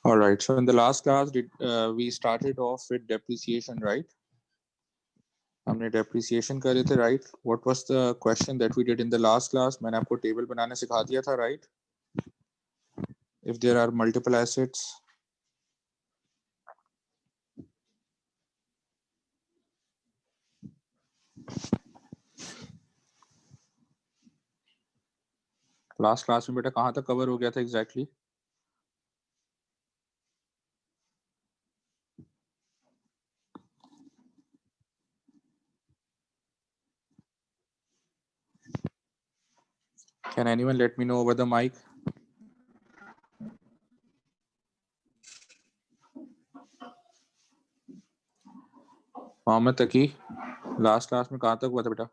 All right. So in the last class, we started off with depreciation, right? हमने depreciation करे थे, right? What was the question that we did in the last class? मैंने आपको table बनाने सिखा दिया था, right? If there are multiple assets, last class में बेटा कहाँ तक cover हो गया था exactly? Can anyone let me know over the mic? Mohammad Taqi, last class में कहाँ तक हुआ था बेटा?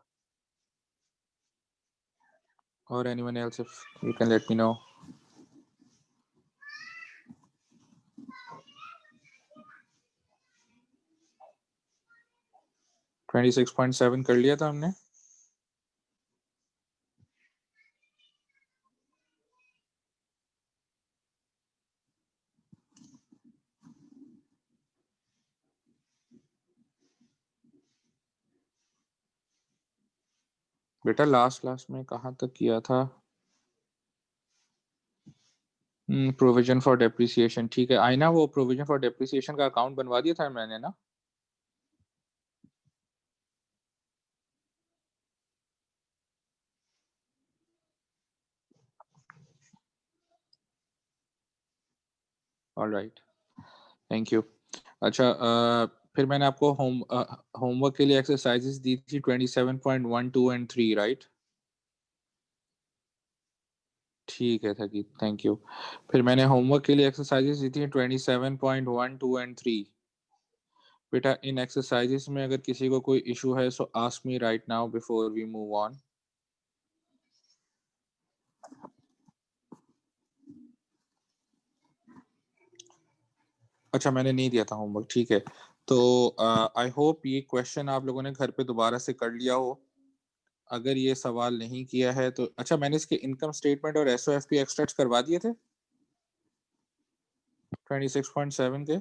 Or anyone else, if you can let me know. $26.7 कर लिया था हमने. बेटा लास्ट क्लास में कहाँ तक किया था? Provision for depreciation. ठीक है आईना, वो प्रोविजन फॉर डेप्रिसिएशन का अकाउंट बनवा दिया था मैंने ना. Alright, thank you. अच्छा, फिर मैंने आपको होमवर्क के लिए एक्सरसाइजेस दी थी 27.1, 2 एंड 3, राइट? ठीक है थकी, थैंक यू. फिर मैंने होमवर्क के लिए एक्सरसाइजेस दी थी 27.1, 2 एंड 3. बेटा इन एक्सरसाइजेस में अगर किसी को कोई इशू है so ask me right now before we move on. अच्छा मैंने नहीं दिया था होमवर्क, ठीक है. तो आई होप ये क्वेश्चन आप लोगों ने घर पे दोबारा से कर लिया हो. अगर ये सवाल नहीं किया है तो अच्छा, मैंने इसके इनकम स्टेटमेंट और एसओएफपी एक्सट्रैक्ट करवा दिए थे 26.7 के.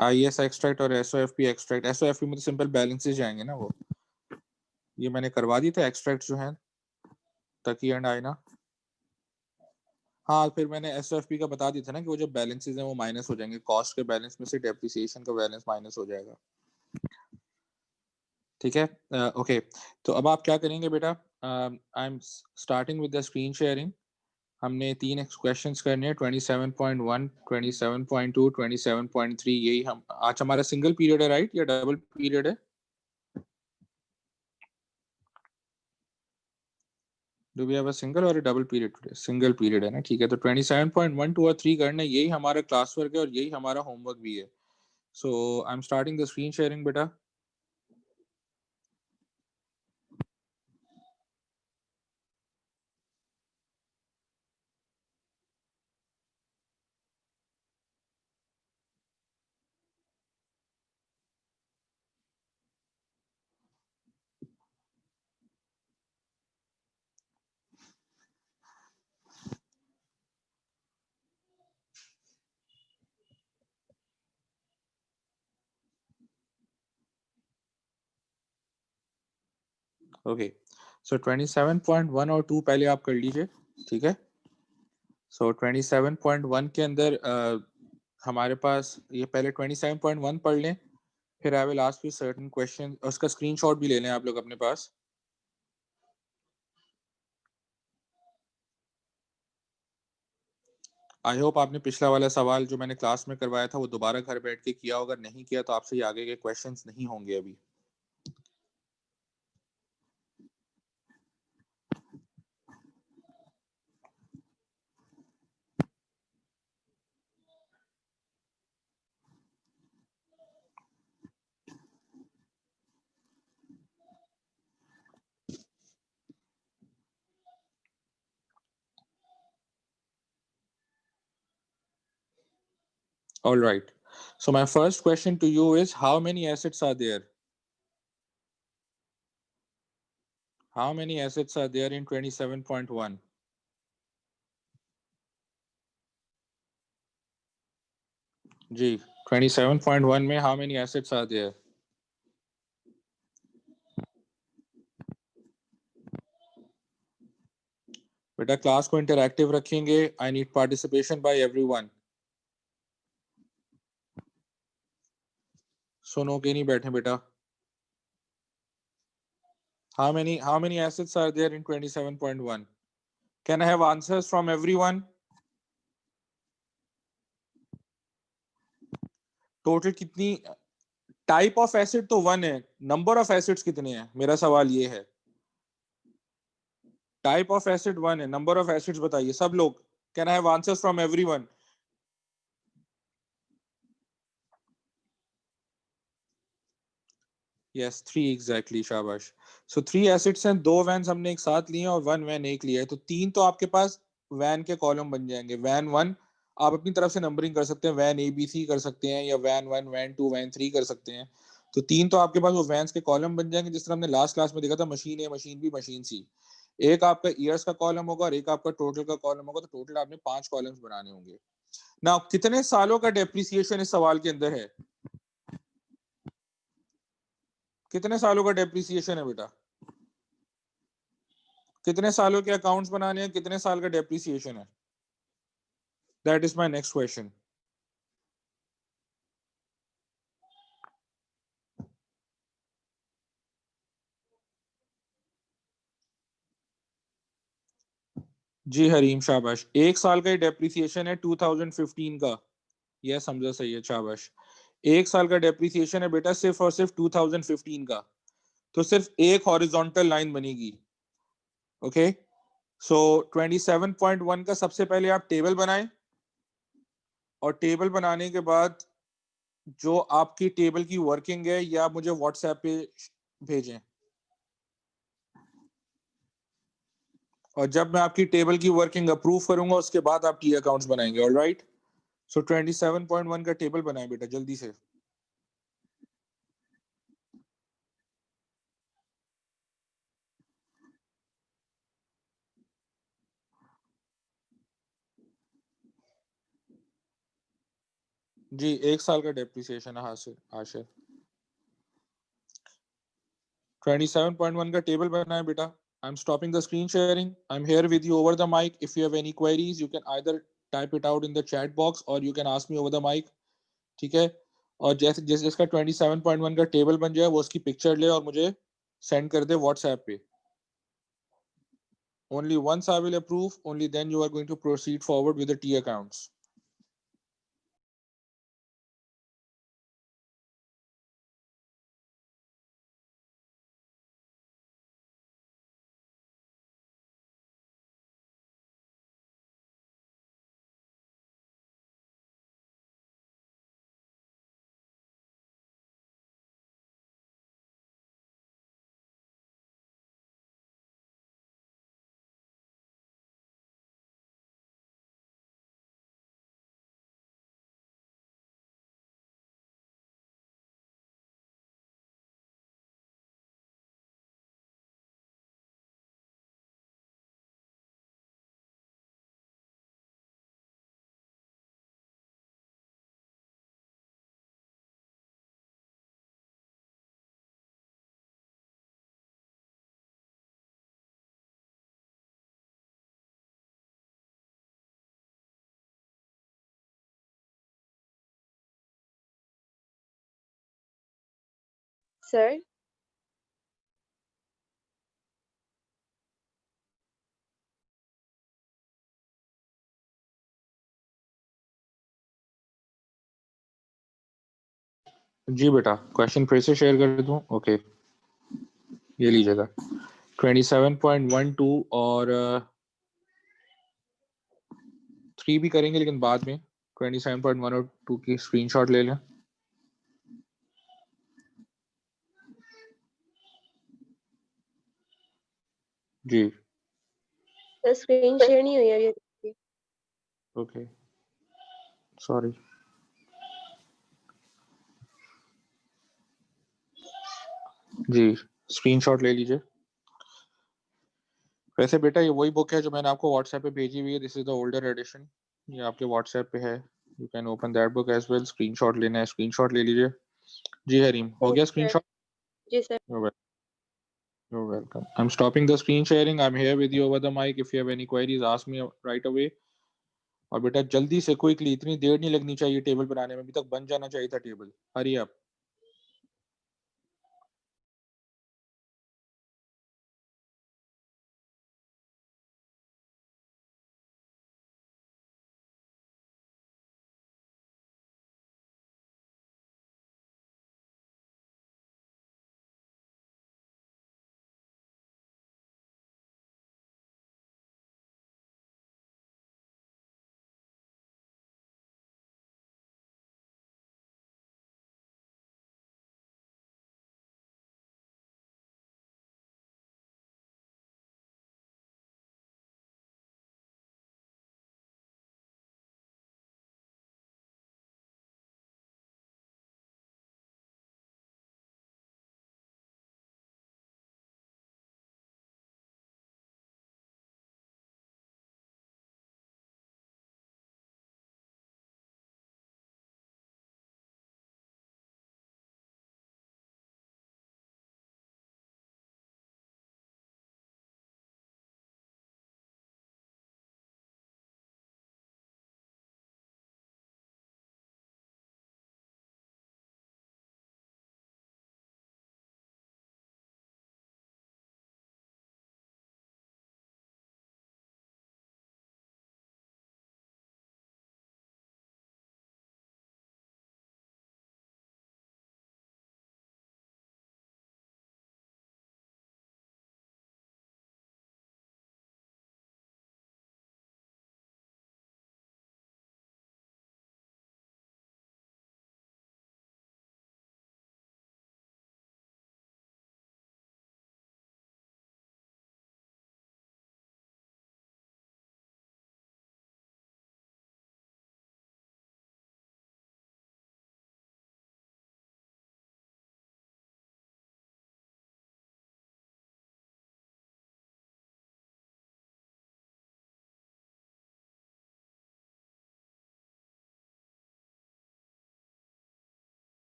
आईएस एक्सट्रैक्ट और एसओएफपी एक्सट्रैक्ट. एसओएफपी में तो सिंपल बैलेंसेस जाएंगे ना, वो ये मैंने करवा दी थे एक्सट्रैक्ट जो है तकी एंड आई ना. हाँ फिर मैंने एसओएफपी का बता दिया था ना कि वो जो बैलेंसेस हैं वो माइनस हो जाएंगे, कॉस्ट के बैलेंस में से डेप्रिसिएशन का बैलेंस माइनस हो जाएगा. ठीक है, ओके. तो अब आप क्या करेंगे बेटा? आई am starting with the screen sharing. हमने 3 क्वेश्चंस करने हैं, 27.1, 27.2, 27.3. यही हम आज हमारा सिंगल पीरियड है, राइट, या डबल पीरियड है? Do we have a single और double period today? Single period है ना, ठीक है. तो 27.1, 2 और 3 करने, यही हमारा क्लास वर्क है और यही हमारा होमवर्क भी है. So I am starting the screen sharing बेटा. ओके, सो 27.1 और 2 पहले आप कर लीजिए, ठीक है. सो 27.1 के अंदर हमारे पास ये पहले 27.1 पढ़ लें, फिर I will ask you certain question. उसका स्क्रीनशॉट भी ले लें आप लोग अपने पास. आई होप आपने पिछला वाला सवाल जो मैंने क्लास में करवाया था वो दोबारा घर बैठ के किया होगा. नहीं किया तो आपसे ये आगे के क्वेश्चंस नहीं होंगे अभी. All right. So my first question to you is, how many assets are there? How many assets are there in 27.1? जी 27.1 में how many assets are there? बेटा क्लास को इंटरैक्टिव रखेंगे. I need participation by everyone. सुनो के नहीं बैठे बेटा. How many assets are there in 27.1? Can I have answers from everyone? Total कितनी टाइप ऑफ एसिड तो 1 है, नंबर ऑफ एसिड्स कितने हैं मेरा सवाल ये है. टाइप ऑफ एसिड 1 है, नंबर ऑफ एसिड्स बताइए सब लोग. Can I have answers from everyone? Yes 3 exactly, शाबाश. सो 3 एसिड्स हैं, 2 वैन्स हमने एक साथ लिए और 1 वैन एक लिया है, तो 3 तो आपके पास वैन के कॉलम बन जाएंगे. वैन 1 आप अपनी तरफ से नंबरिंग कर सकते हैं, वैन ए बी सी कर सकते हैं, या वैन 1 वैन 2 वैन 3 कर सकते हैं. तो 3 तो आपके पास वो वैन्स के कॉलम बन जाएंगे, जिस तरह हमने लास्ट क्लास में देखा था, मशीन ए मशीन बी मशीन सी. एक आपका ईयर्स का कॉलम होगा और एक आपका टोटल का कॉलम होगा, तो टोटल आपने 5 कॉलम्स बनाने होंगे. ना कितने सालों का डेप्रिसिएशन इस सवाल के अंदर है? कितने सालों का डेप्रिसिएशन है बेटा? कितने सालों के अकाउंट्स बनाने हैं, कितने साल का डेप्रिसिएशन है? That is my next question. जी हरीम, शाबाश. 1 साल का डेप्रिसिएशन है 2015 का. यह समझा, सही है, शाबाश. 1 साल का डेप्रिसिएशन है बेटा सिर्फ और सिर्फ 2015 का. तो सिर्फ एक हॉरिजॉन्टल लाइन बनेगी. ओके, सो 27.1 का सबसे पहले आप टेबल बनाएं, और टेबल बनाने के बाद जो आपकी टेबल की वर्किंग है, या मुझे व्हाट्सएप पे भेजें, और जब मैं आपकी टेबल की वर्किंग अप्रूव करूंगा उसके बाद आप टी अकाउंट्स बनाएंगे. ऑलराइट, सो 27.1 का टेबल बनाएं बेटा जल्दी से. जी 1 साल का डेप्रिसिएशन है. हासिल 27.1 का टेबल बनाएं बेटा. I'm stopping the screen sharing. I'm here with you over the mic. If you have any queries, you can either type it out in the chat box or you can ask me over the mic. ठीक है, और जैसे जैसे जिसका 27.1 का table बन जाए वो उसकी पिक्चर ले और मुझे सेंड कर दे व्हाट्सएप पे. Only once I will approve, only then you are going to proceed forward with the T accounts. Sir, जी बेटा, क्वेश्चन फिर से शेयर कर दूं? ओके, ये लीजिएगा 27.12 और 3 भी करेंगे लेकिन बाद में. 27.1 और 2 की स्क्रीनशॉट ले लें. जी the screen share नहीं हुई है अभी. Okay, sorry. जी स्क्रीनशॉट ले लीजिए. वैसे बेटा ये वही बुक है जो मैंने आपको व्हाट्सएप पे भेजी हुई है, this is the older edition, ये आपके व्हाट्सएप पे है, you can open that book as well, screenshot लेना है स्क्रीनशॉट ले लीजिए। जी हरीम, हो गया ओके सर। स्क्रीनशॉट? जी sir. You're welcome. I'm stopping the screen sharing. I'm here with you over the mic. If you have any queries, ask me right away. और बेटा जल्दी से, क्विकली, इतनी देर नहीं लगनी चाहिए टेबल बनाने में, अभी तक बन जाना चाहिए था table. Hurry up.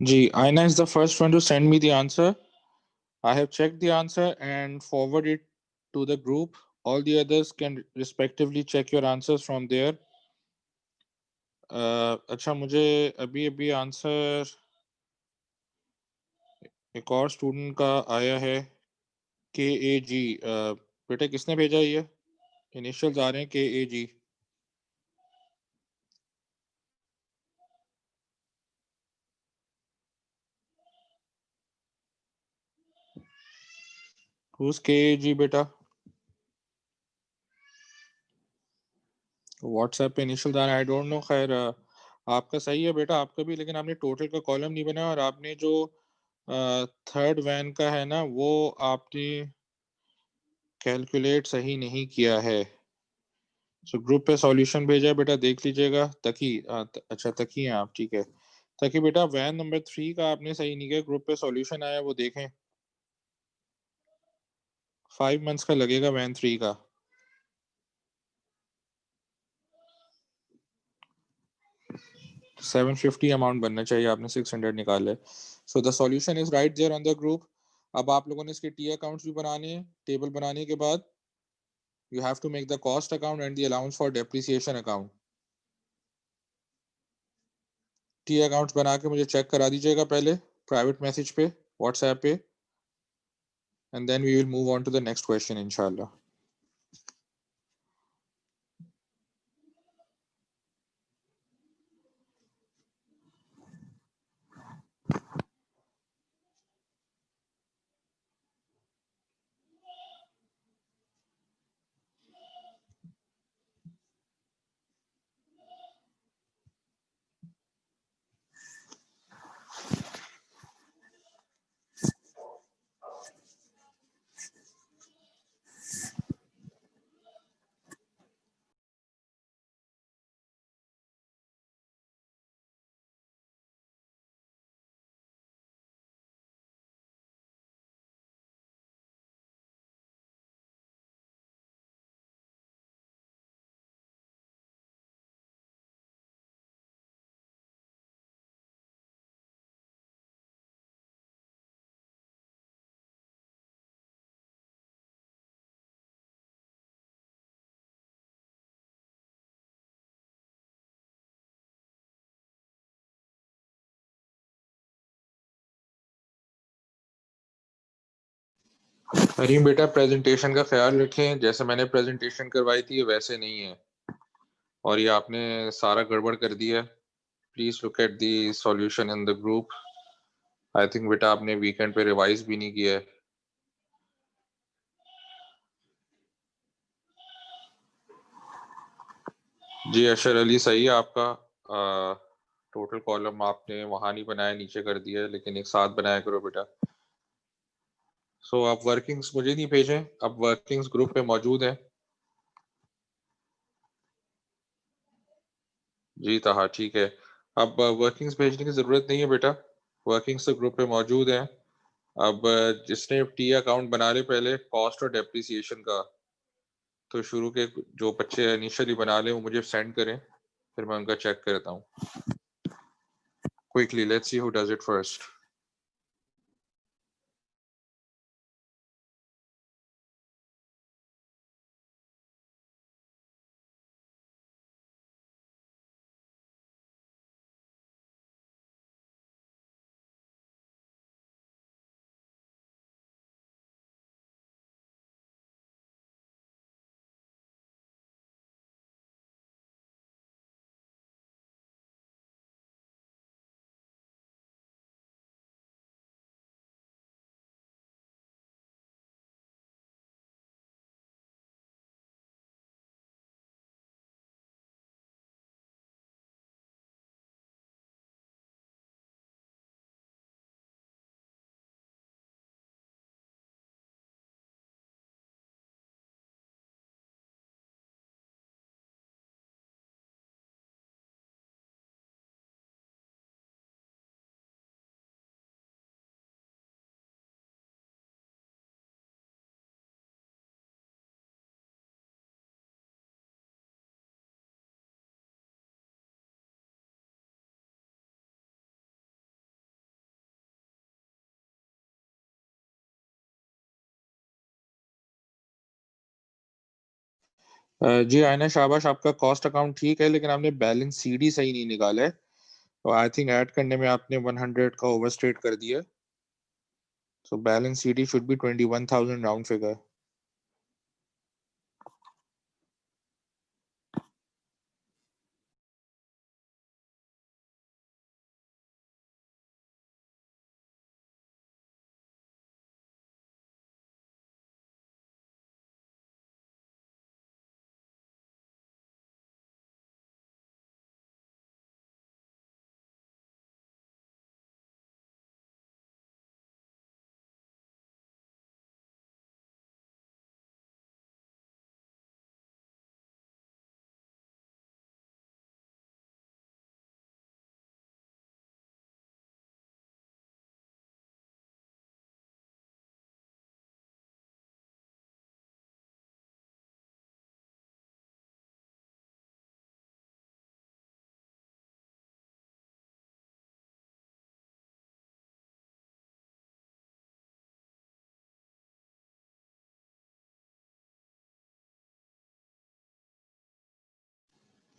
Ji, Aina is the first one to send me the answer. I have checked the answer and forwarded it to the group. All the others can respectively check your answers from there. अच्छा, मुझे अभी answer एक और student का आया है, KAG। बेटा किसने भेजा ये? इनिशियल्स आ रहे हैं KAG। Who's KAG बेटा? व्हाट्सएप पे इनिशियल आ रहा है, आई डोंट नो। खैर आपका सही है बेटा, आपका भी, लेकिन आपने टोटल का कॉलम नहीं बनाया और आपने जो थर्ड वैन का है ना, वो आपने कैलकुलेट सही नहीं किया है। सो ग्रुप पे सॉल्यूशन भेजा है बेटा, देख लीजिएगा। तकी अच्छा तकी हैं आप, ठीक है। तकी बेटा वैन नंबर 3 का आपने सही नहीं किया, ग्रुप पे सॉल्यूशन आया वो देखें। 5 मंथ्स का लगेगा वैन 3 का। $750 अमाउंट बनना चाहिए, आपने 600 निकाले। So the solution is right there on the group. अब आप लोगों ने इसके टी अकाउंट्स भी बनाने हैं। टेबल बनाने के बाद you have to make the cost account and the allowance for depreciation account. T accounts बना के मुझे चेक करा दीजिएगा पहले प्राइवेट मैसेज पे, व्हाट्सएप पे, and then we will move on to the next question इंशाल्लाह। हरीम बेटा प्रेजेंटेशन का ख्याल रखें, जैसे मैंने प्रेजेंटेशन करवाई थी वैसे नहीं है, और ये आपने सारा गड़बड़ कर दिया है। Please look at the solution in the group. I think बेटा आपने वीकेंड पे रिवाइज भी नहीं किया है। जी अशर अली सही है आपका। टोटल कॉलम आपने वहां नहीं बनाया, नीचे कर दिया है, लेकिन एक साथ बनाया करो बेटा। सो आप वर्किंग्स मुझे नहीं भेजें, अब वर्किंग्स ग्रुप पे मौजूद है। जी तहा ठीक है। अब वर्किंग्स भेजने की जरूरत नहीं है बेटा, वर्किंग्स तो ग्रुप पे मौजूद है। अब जिसने टी अकाउंट बना ले पहले कॉस्ट और डेप्रिसिएशन का, तो शुरू के जो बच्चे इनिशियली बना ले वो मुझे सेंड करें, फिर मैं उनका चेक करता हूँ। Quickly let's see who does it first. जी आयना शाबाश, आपका कॉस्ट अकाउंट ठीक है, लेकिन आपने बैलेंस सीडी सही नहीं निकाला है। तो आई थिंक ऐड करने में आपने 100 का ओवरस्टेट कर दिया। So balance CD should be 21,000 round figure.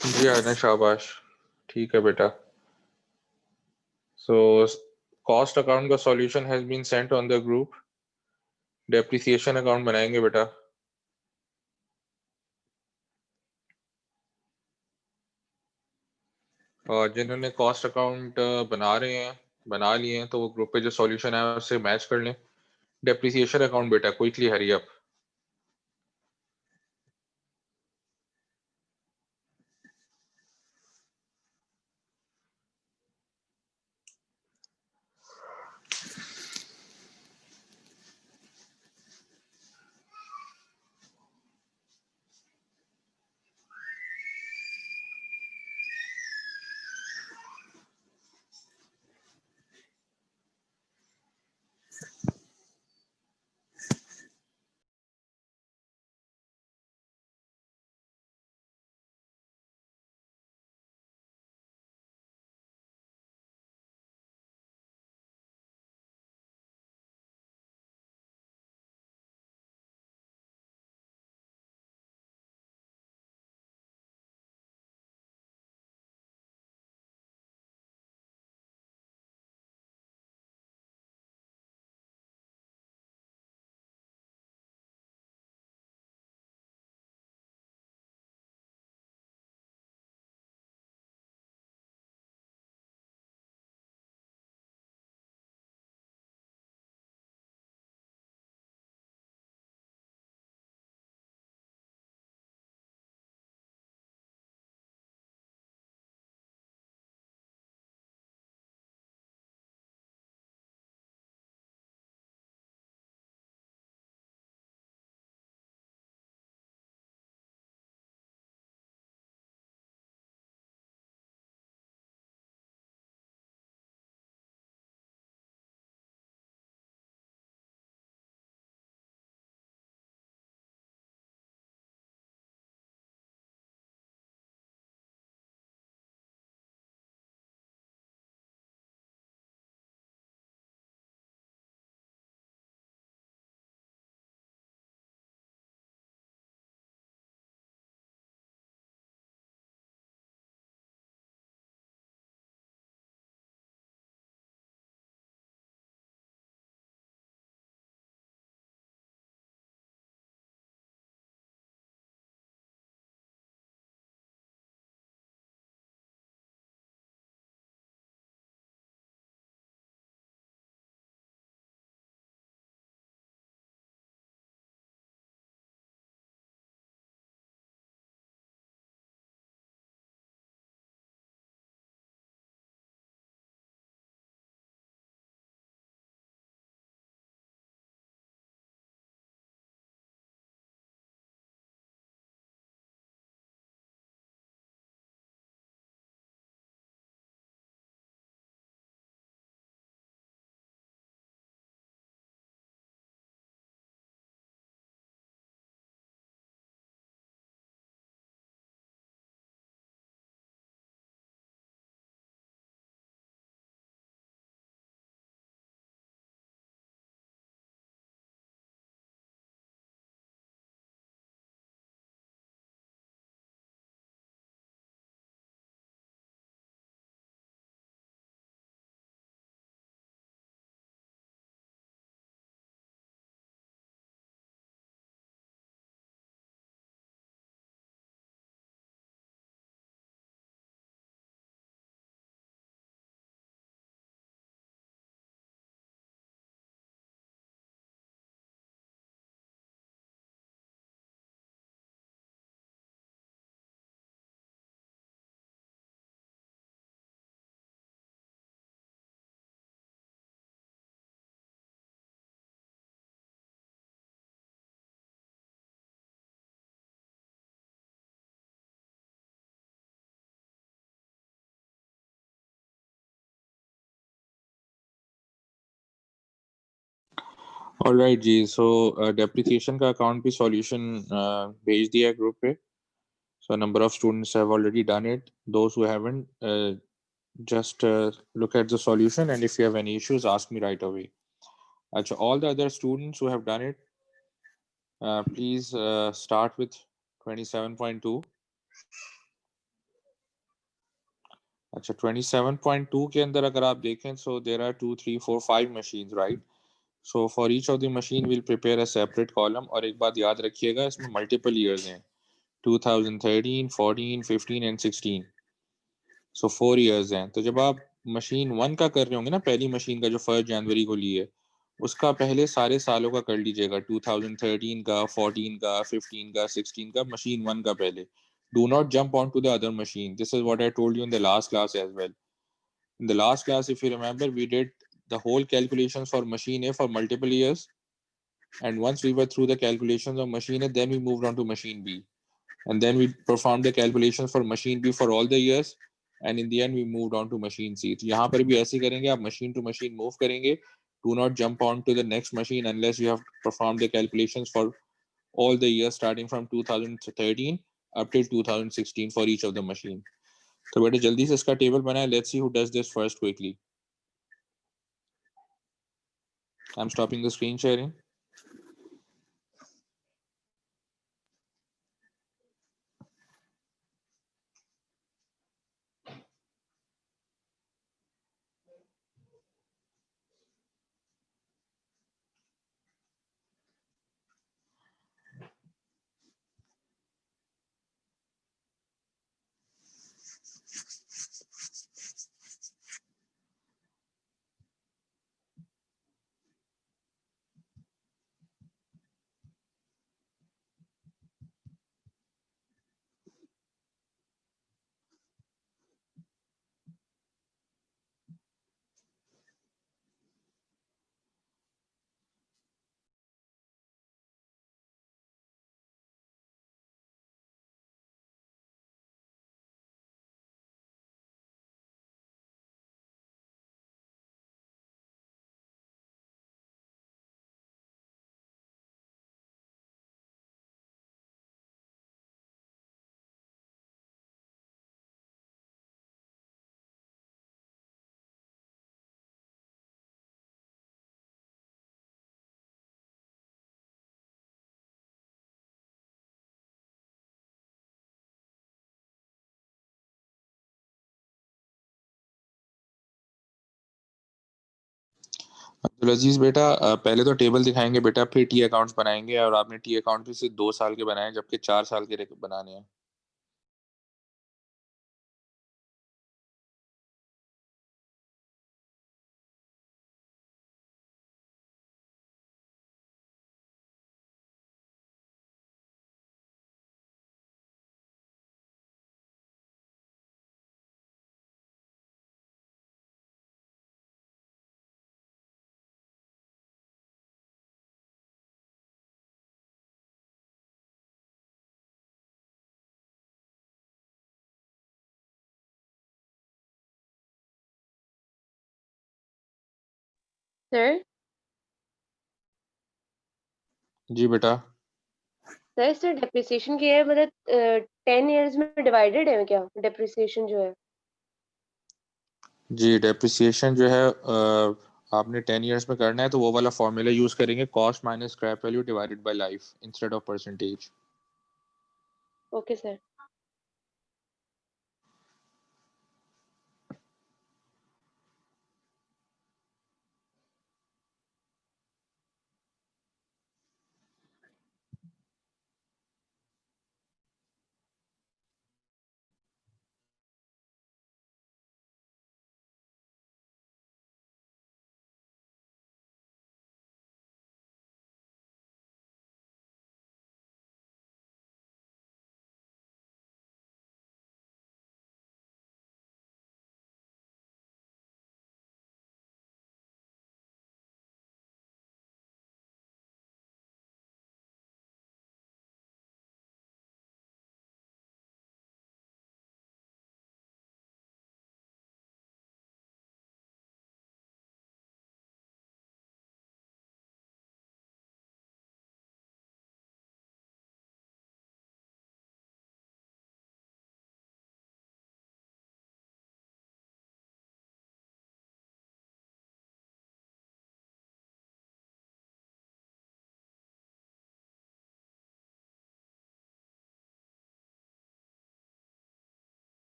जी आयना शाबाश, ठीक है बेटा। सो कॉस्ट अकाउंट का solution has been sent on the group. Depreciation account बनाएंगे बेटा। और जिन्होंने कॉस्ट अकाउंट बना लिए हैं, तो वो ग्रुप पे जो सॉल्यूशन है उससे मैच कर लें। डेप्रिसिएशन अकाउंट बेटा, क्विकली हरी अप। ऑलराइट जी, सो डेप्रिसिएशन का अकाउंट भी सॉल्यूशन भेज दिया है ग्रुप पे. So a number of students have already done it. Those who haven't, just look at the solution, and if you have any issues, ask me right away. Achha, all the other students who have done it, please start with 27.2. अच्छा, 27.2 के अंदर अगर आप देखें, so there are 2, 3, 4, 5 machines, right? So for each of the machine, we'll prepare a separate column. और एक बात याद रखिएगा, इसमें multiple years हैं, 2013, 14, 15 and 16. So 4 years हैं. तो जब आप मशीन 1 का कर रहे होंगे ना, पहली मशीन का जो 1 जनवरी को ली है, उसका पहले सारे सालों का कर लीजिएगा, 2013 का, 14 का, 15 का, 16 का, मशीन 1 का पहले. Do not jump onto the other machine. This is what I told you in the last class as well. In the last class, if you remember, we did the whole calculations for machine A for multiple years. And once we were through the calculations of machine A, then we moved on to machine B. And then we performed the calculations for machine B for all the years. And in the end, we moved on to machine C. तो यहाँ पर भी ऐसे करेंगे, आप machine to machine move करेंगे. Do not jump on to the next machine unless you have performed the calculations for all the years starting from 2013 up till 2016 for each of the machine. तो बेटे जल्दी से इसका table बनाए. Let's see who does this first quickly. I'm stopping the screen sharing. Abdul अजीज बेटा, पहले तो table दिखाएंगे बेटा, फिर टी अकाउंट्स बनाएंगे. और आपने टी अकाउंट भी सिर्फ 2 साल के बनाए, जबकि 4 साल के बनाने हैं. सर जी बेटा. सर सर डेप्रिसिएशन क्या है, मतलब 10 इयर्स में डिवाइडेड है क्या डेप्रिसिएशन जो है? जी, डेप्रिसिएशन जो है, आपने 10 इयर्स में करना है, तो वो वाला फॉर्मूला यूज करेंगे, cost minus scrap value divided by life instead of percentage. Okay sir.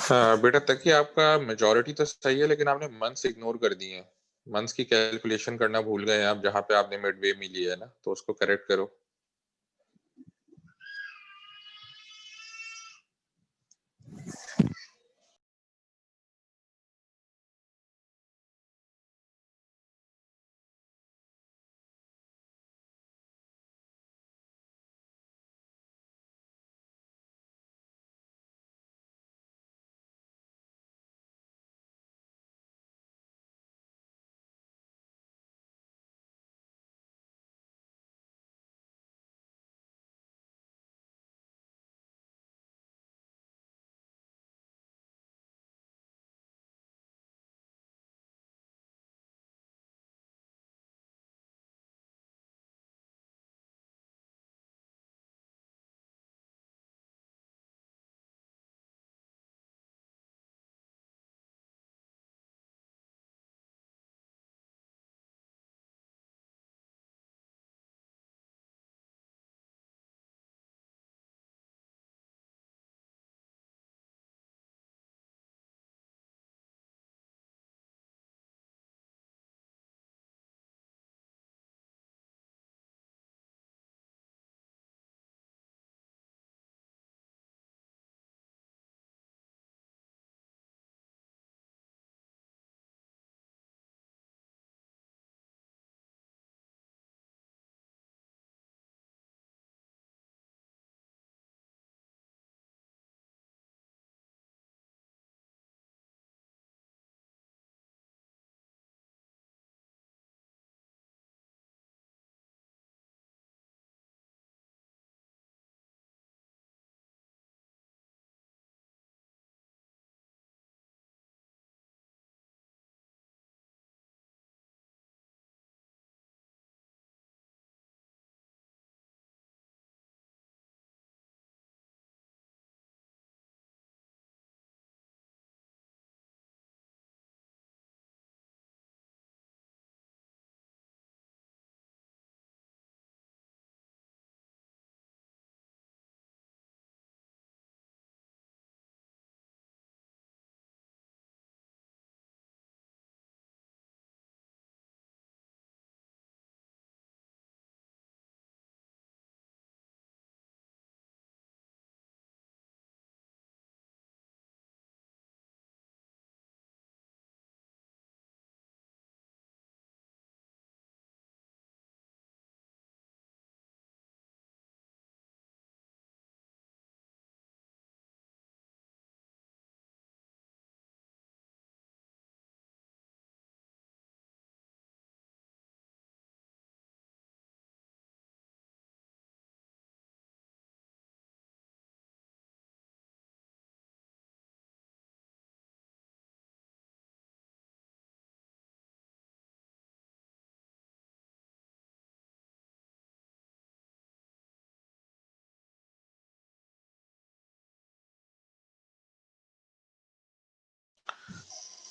हाँ बेटा, तकी आपका मेजोरिटी तो सही है, लेकिन आपने मंथ्स इग्नोर कर दिए हैं। मंथ्स की कैलकुलेशन करना भूल गए हैं आप, जहाँ पे आपने मिडवे में लिया है ना, तो उसको करेक्ट करो।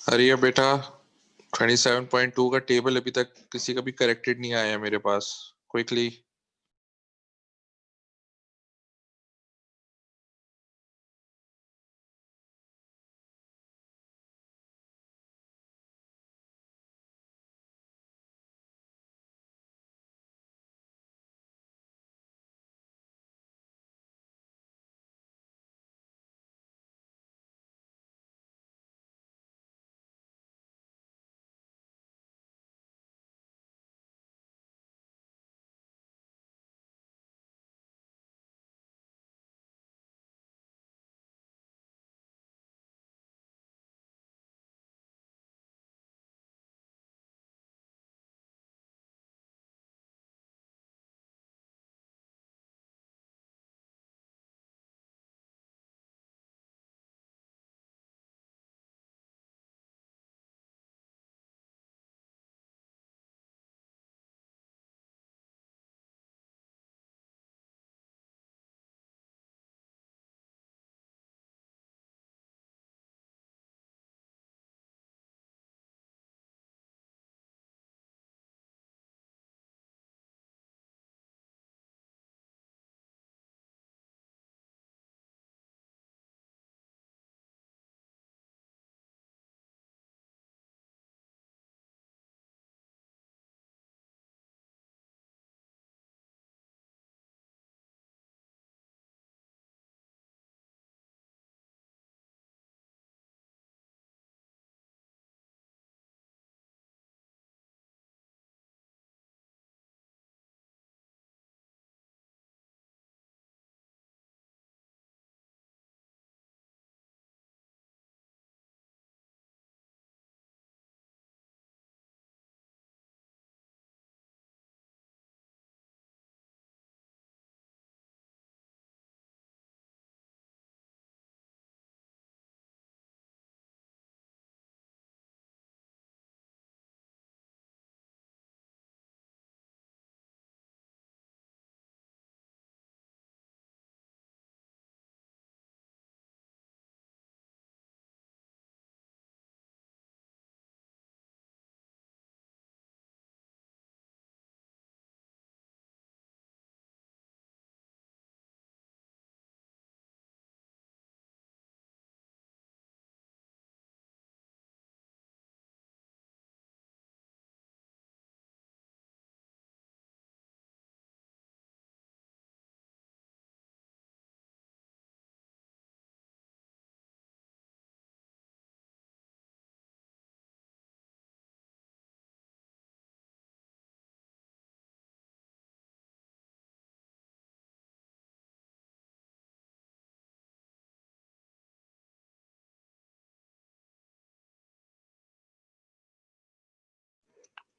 अरे बेटा, 27.2 का टेबल अभी तक किसी का भी करेक्टेड नहीं आया है मेरे पास। Quickly.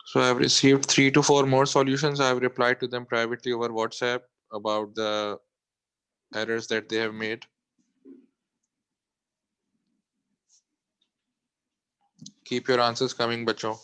So I've received 3 to 4 more solutions. I've replied to them privately over WhatsApp about the errors that they have made. Keep your answers coming, बच्चों.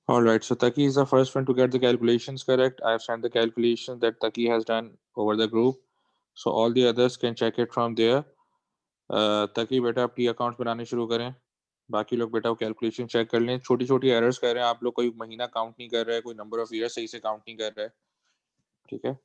All right, so Taki is the first one to get the calculations correct. I have sent the calculations that Taki has done over the group, so all the others can check it from there. Taki बेटा आप T accounts बनाने शुरू करें, बाकी लोग बेटा वो calculation check कर लें. छोटी छोटी एरर्स कर रहे हैं आप लोग, कोई महीना काउंट नहीं कर रहा है, कोई नंबर ऑफ ईयर सही से काउंट नहीं कर रहा है, ठीक है.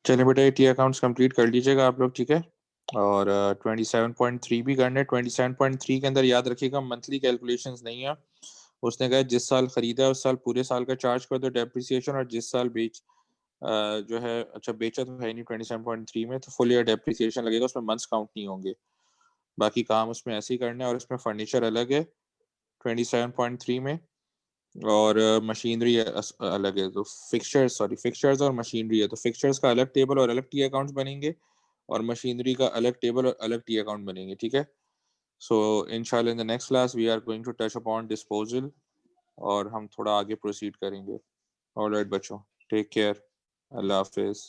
चलिए बेटा ये टी अकाउंट्स कंप्लीट कर लीजिएगा आप लोग, ठीक है. और 27.3 भी करने. 27.3 के अंदर याद रखिएगा मंथली कैलकुलेशंस नहीं है. उसने कहा जिस साल खरीदा है उस साल पूरे साल का चार्ज कर दो डेप्रिसिएशन, और जिस साल जो है अच्छा बेचा तो है नहीं 27.3 में, तो फुल ईयर डेप्रिसिएशन लगेगा, उसमें मंथ्स काउंट नहीं होंगे. बाकी काम उसमें ऐसे ही करना है. और इसमें फर्नीचर अलग है 27.3 में, और मशीनरी अलग है. तो फिक्सचर्स और मशीनरी है, तो फिक्सचर्स का अलग टेबल और अलग टी अकाउंट्स बनेंगे, और मशीनरी का अलग टेबल और अलग टी अकाउंट बनेंगे, ठीक है. सो इंशाल्लाह in the next class we are going to touch upon disposal, और हम थोड़ा आगे प्रोसीड करेंगे. ऑलराइट बच्चों, टेक केयर, अल्लाह हाफिज.